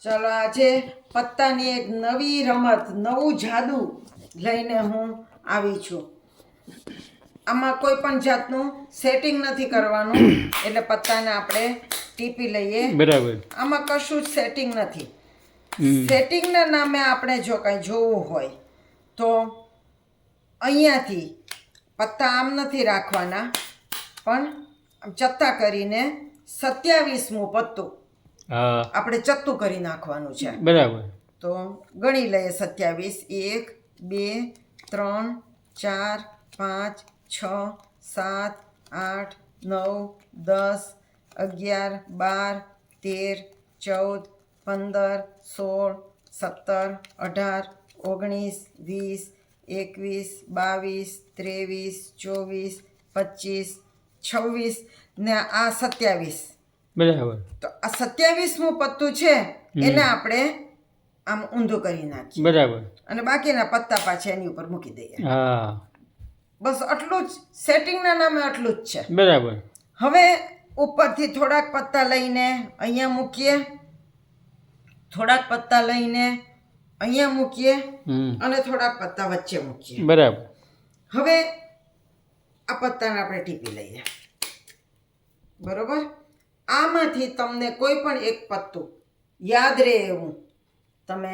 ચલો આજે પત્તાની એક નવી રમત નવું જાદુ લઈને હું આવી છું. આમાં કોઈ પણ જાતનું સેટિંગ નથી કરવાનું, એટલે પત્તાને આપણે ટીપી લઈએ. બરાબર. આમાં કશું જ સેટિંગ નથી. સેટિંગના નામે આપણે જો કંઈ જોવું હોય તો અહીંયાથી પત્તા આમ નથી રાખવાના, પણ આમ ચત્તા કરીને 27મું પત્તું હા આપણે ચત્તું કરી નાખવાનું છે. બરાબર. તો ગણી લઈએ 27. 1 2 3 4 5 6 7 8 9 10 11 12 13 14 15 16 17 18 20 21 22 23 24 25 ને આ 27. બરાબર. તો આ 27મું પત્તું છે એને આપણે આમ ઊંધું કરી નાખીએ બરાબર. અને બાકીના પત્તા પાછા એની ઉપર મૂકી દઈએ. હા બસ આટલું જ, સેટિંગના નામે આટલું જ છે. બરાબર. હવે ઉપરથી થોડાક પત્તા લઈને અહીંયા મૂકીએ, થોડાક પત્તા લઈને અહીંયા મૂકીએ અને થોડાક પત્તા વચ્ચે મૂકીએ. બરાબર. હવે આ પત્તાને આપણે ટીપી લઈએ. બરોબર. આમાંથી તમને કોઈ પણ એક પત્તું યાદ રહે એવું તમે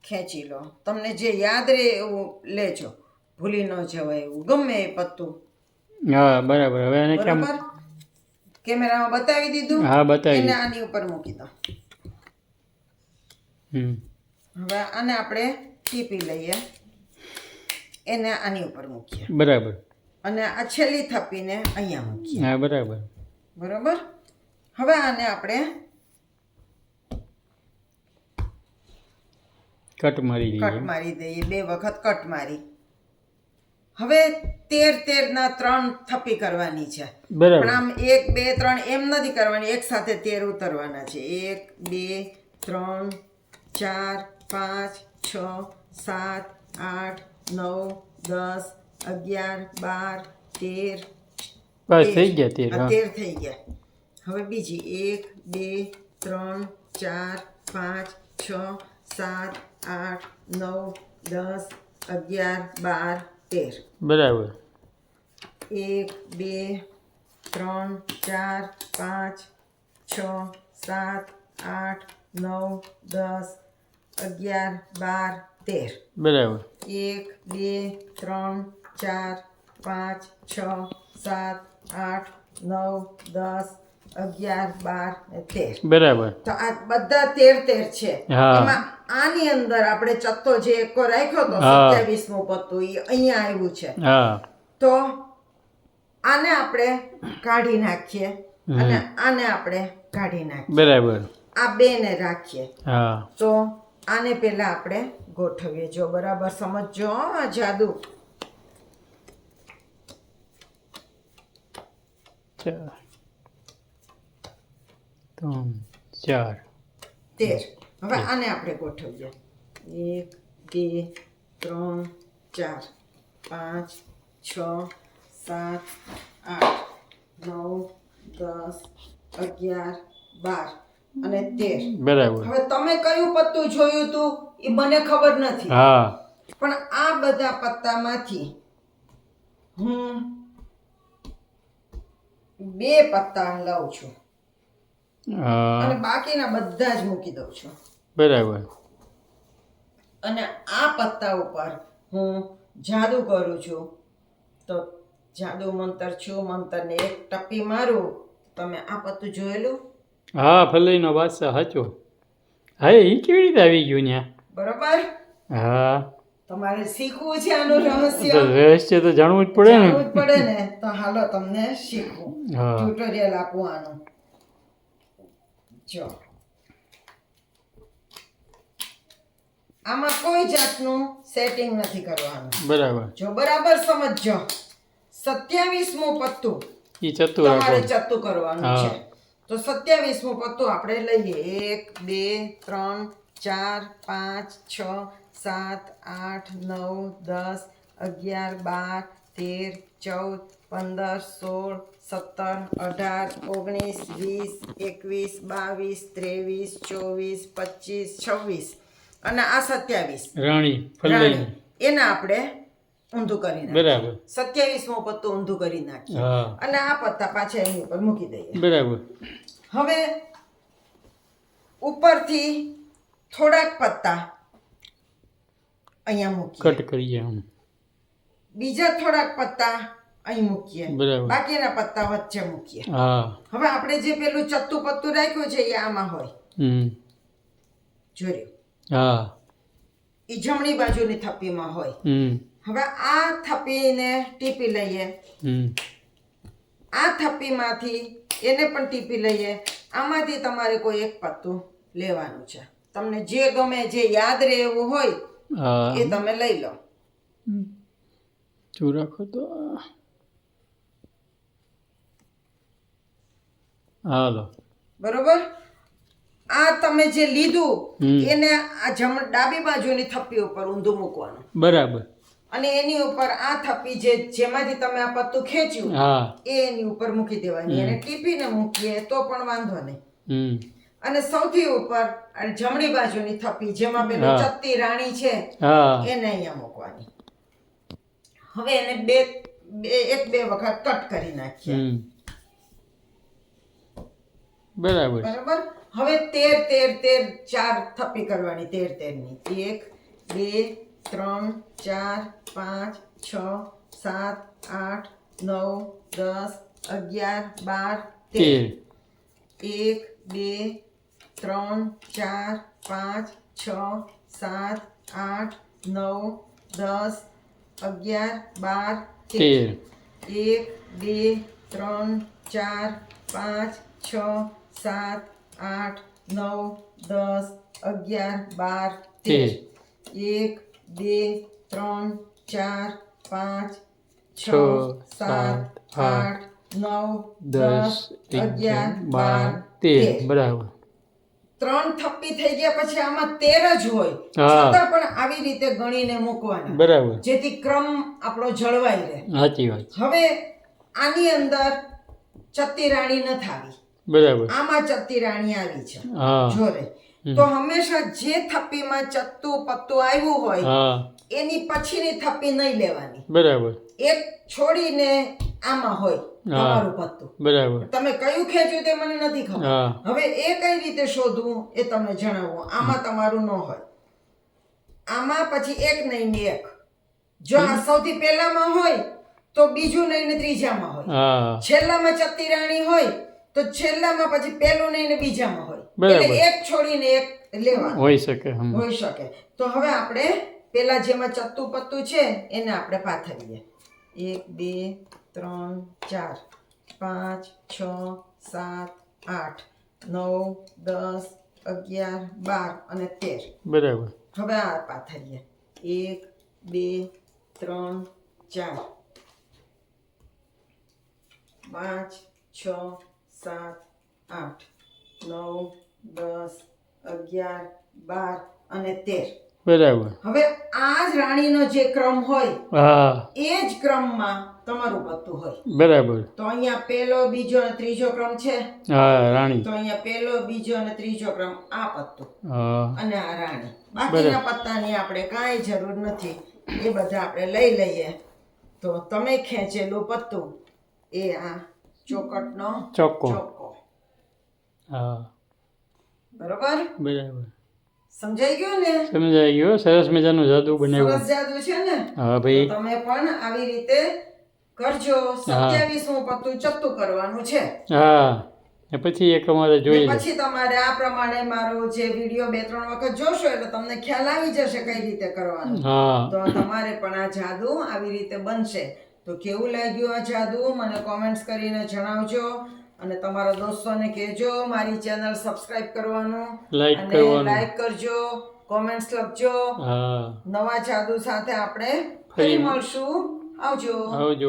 ખેંચી લો. તમને જે યાદ રહે એવું લેજો, ભૂલી ન જવાય એવું ગમે એ પત્તું. હા બરાબર. હવે એને કેમ? બરોબર. કેમેરામાં બતાવી દીધું. હા બતાવી એને આની ઉપર મૂકી દો. હવે આને આપણે ટીપી લઈએ, એને આની ઉપર મૂકીએ. બરાબર. અને આ છેલ્લી થપ્પીને અહીંયા મૂકીએ. હા બરાબર. બરોબર. હવે આને આપણે કટ મારી દઈએ. કટ મારી દઈએ, 2 વખત કટ મારી. હવે 13 ના 3 થપ્પી કરવાની છે. બરાબર. પણ આમ 1 2 3 એમ નથી કરવાની, એક સાથે 13 ઉતરવાના છે. 1 2 3 4 5 6 7 8 9 10 11 12 13. બસ થઈ ગયા 13. હા 13 થઈ ગયા. હવે બીજી 1 2 3 4 5 6 7 8 9 10 11 12 13. બરાબર. 1 2 3 4 5 6 7 8 9 10 11 12 13. બરાબર. 1 2 3 4 5 6 7 8 9 10 11 12 ને 13. બરાબર. તો આ બધા 13 છે. હા. એમાં આની અંદર આપણે ચત્તો જે એકો રાખ્યો તો હા. 27મું પત્તું એ અહીંયા આવ્યું છે. હા તો આને આપણે કાઢી નાખીએ અને આને આપણે કાઢી નાખીએ. બરાબર. આ બે ને રાખીએ. હા તો આને પહેલા આપણે ગોઠવીએ. જો બરાબર સમજજો આ જાદુ. 4 3 4. 13. હવે આને આપણે ગોઠવીએ. 1 2 3 4 5 6 7 8 9 10 11 12 અને 13. બરાબર. હવે તમે કયું પત્તું જોયું તું એ મને ખબર નથી, હા પણ આ બધા પત્તામાંથી હું 2 પત્તા લઉં છું હા અને બાકીના બધા જ મૂકી દઉં છું. બરાબર. અને આ પત્તા ઉપર હું જાદુ કરું છું. તો જાદુ મંતર છું, મંતરને એક ટપ્પી મારું. તમે આ પત્તું જોયેલું? હા ફલઈનો બાદશાહ સાચો. હા એ કેવી રીતે આવી ગયું ત્યાં? બરોબર. હા તમારે શીખવું છે આનું રહસ્ય. તો રહસ્ય તો જાણવું જ પડે ને. જાણવું જ પડે ને. તો હાલો તમને શીખવું, હા ટ્યુટોરિયલ આપું આનું. જો આમાં કોઈ જાતનું સેટિંગ નથી કરવાનું. બરાબર. જો બરાબર સમજજો. 27મું પત્તું એ ચતું તમારે રાખો. ચત્તું કરવાનું હા. છે. તો 27મું પત્તું આપણે લઈએ. 1 2 3 4 5 6 7 8 9 10 11 12 13 14 15 16 17 18 19 20 21 22 23 24 25 26 અને આ 27 રાણી ફલઈ એને આપણે ઊંધું કરી નાખીએ. બરાબર 27મો પત્તો ઊંધું કરી નાખીએ હા અને આ પત્તા પાછા એની ઉપર મૂકી દઈએ. બરાબર હવે ઉપરથી થોડાક પત્તા અહીંયા મૂકીએ, કટ કરીએ આમ બીજા થોડાક પત્તા અહીં મૂકીએ, બરાબર બાકીના પત્તા વચ્ચે મૂકીએ. હા હવે આપણે જે પેલું ચત્તુ પત્તું રાખ્યું છે એ આમાં હોય, જોયું, હા એ જમણી બાજુની થપ્પીમાં હોય. હવે આ થપ્પીને ટીપી લઈએ, આ થપ્પીમાંથી એને પણ ટીપી લઈએ. આમાંથી તમારે કોઈ એક પત્તું લેવાનું છે, તમને જે ગમે જે યાદ રહે એવું હોય હા એ તમે લઈ લો. શું રાખો તો હાલો બરોબર. આ તમે જે લીધું એને આ ડાબી બાજુની થપ્પી ઉપર ઊંધું મૂકવાનું બરાબર અને એની ઉપર આ થપ્પી જેમાંથી તમે આ પત્તું ખેંચ્યું હા એ એની ઉપર મૂકી દેવાની. એને ટીપીને મૂકીએ તો પણ વાંધો નહીં. હમ અને સૌથી ઉપર આ જમણી બાજુની થપ્પી જેમાં પેલું હા. ચત્તી રાણી છે હા એને અહીંયા મૂકવાની. હવે એને એક બે વખત કટ કરી નાખીએ. બરાબર બરાબર. હવે 13 ચાર થપ્પી કરવાની, 13 ની 1 2 3 4 5 6 7 8 9 10 11 બરાબર 3 થપ્પી થઈ ગયા પછી આમાં 13 જ હોય હા. છતાં પણ આવી રીતે ગણીને મૂકવાના, બરાબર જેથી ક્રમ આપણો જળવાઈ રહે. સાચી વાત હવે આની અંદર ચત્તી રાણી નથી આવી, બરાબર આમાં ચત્તી રાણી આવી છે, હા જોરે. તો હંમેશા જે થપ્પીમાં ચત્તુ પત્તું આવ્યું હોય હા એની પછીની થપ્પી નહીં લેવાની. બરાબર એક છોડીને આમાં હોય તમારું પત્તું. બરાબર તમે કયું ખેંચ્યું તે મને નથી ખબર. હા હવે એ કઈ રીતે શોધવું એ તમને જણાવું. આમાં તમારું ન હોય, આમાં પછી એક નહીં ને એક. જો આ સૌથી પહેલામાં હોય તો બીજું નહીં ને ત્રીજામાં હોય, હા છેલ્લામાં ચત્તી રાણી હોય તો છેલ્લામાં પછી પહેલું નહીં ને બીજામાં હોય. બરાબર. એટલે એક છોડીને એક લેવાનું હોઈ શકે હોઈ શકે. તો હવે આપણે પેલા જેમાં ચત્તુ પત્તું છે એને આપણે પાથરીએ. 1 2 3 4 5 6 7 8 9 10 11 12 અને 13. બરાબર હવે આ પાથરીએ. 1 2 3 4 5 6 7 8 9 10 11 12 અને 13. બરાબર હવે આ જ રાણીનો જે ક્રમ હોય હા એ જ ક્રમમાં તમારું પત્તું હોય. બરાબર તો અહીંયા પહેલો બીજો અને ત્રીજો ક્રમ છે, હા રાણી તો અહીંયા પહેલો બીજો અને ત્રીજો ક્રમ આ પત્તું હા અને આ રાણી. બાકીના પત્તાની આપણે કાંઈ જરૂર નથી, એ બધા આપણે લઈ લઈએ. તો તમે ખેંચેલું પત્તું એ આ ચોકટનો ચોક્કો ચોક્કો. હા બરોબર, બરાબર સમજાઈ ગયું ને? સમજાઈ ગયો. સરસ મજાનું જાદુ બનાવ્યું. સરસ જાદુ છે ને? હા ભાઈ તો તમે પણ આવી રીતે કરજો. 27મું પત્તું ચત્તું કરવાનું છે. હા ને પછી એક અમારે જોઈ ને લે પછી તમારે આ પ્રમાણે મારો જે વિડીયો 2-3 વખત જોશો એટલે તમને ખ્યાલ આવી જશે કઈ રીતે કરવાનું. હા તો તમારે પણ આ જાદુ આવી રીતે બનશે. તો કેવું લાગ્યું આ જાદુ મને કોમેન્ટ્સ કરીને જણાવજો અને તમારા દોસ્તોને કહેજો મારી ચેનલ સબસ્ક્રાઇબ કરવાનું લાઈક અને કરવાનું લાઈક કરજો, કોમેન્ટ્સ લખજો. હા નવા જાદુ સાથે આપણે ફરી મળશું. આવજો. આવજો.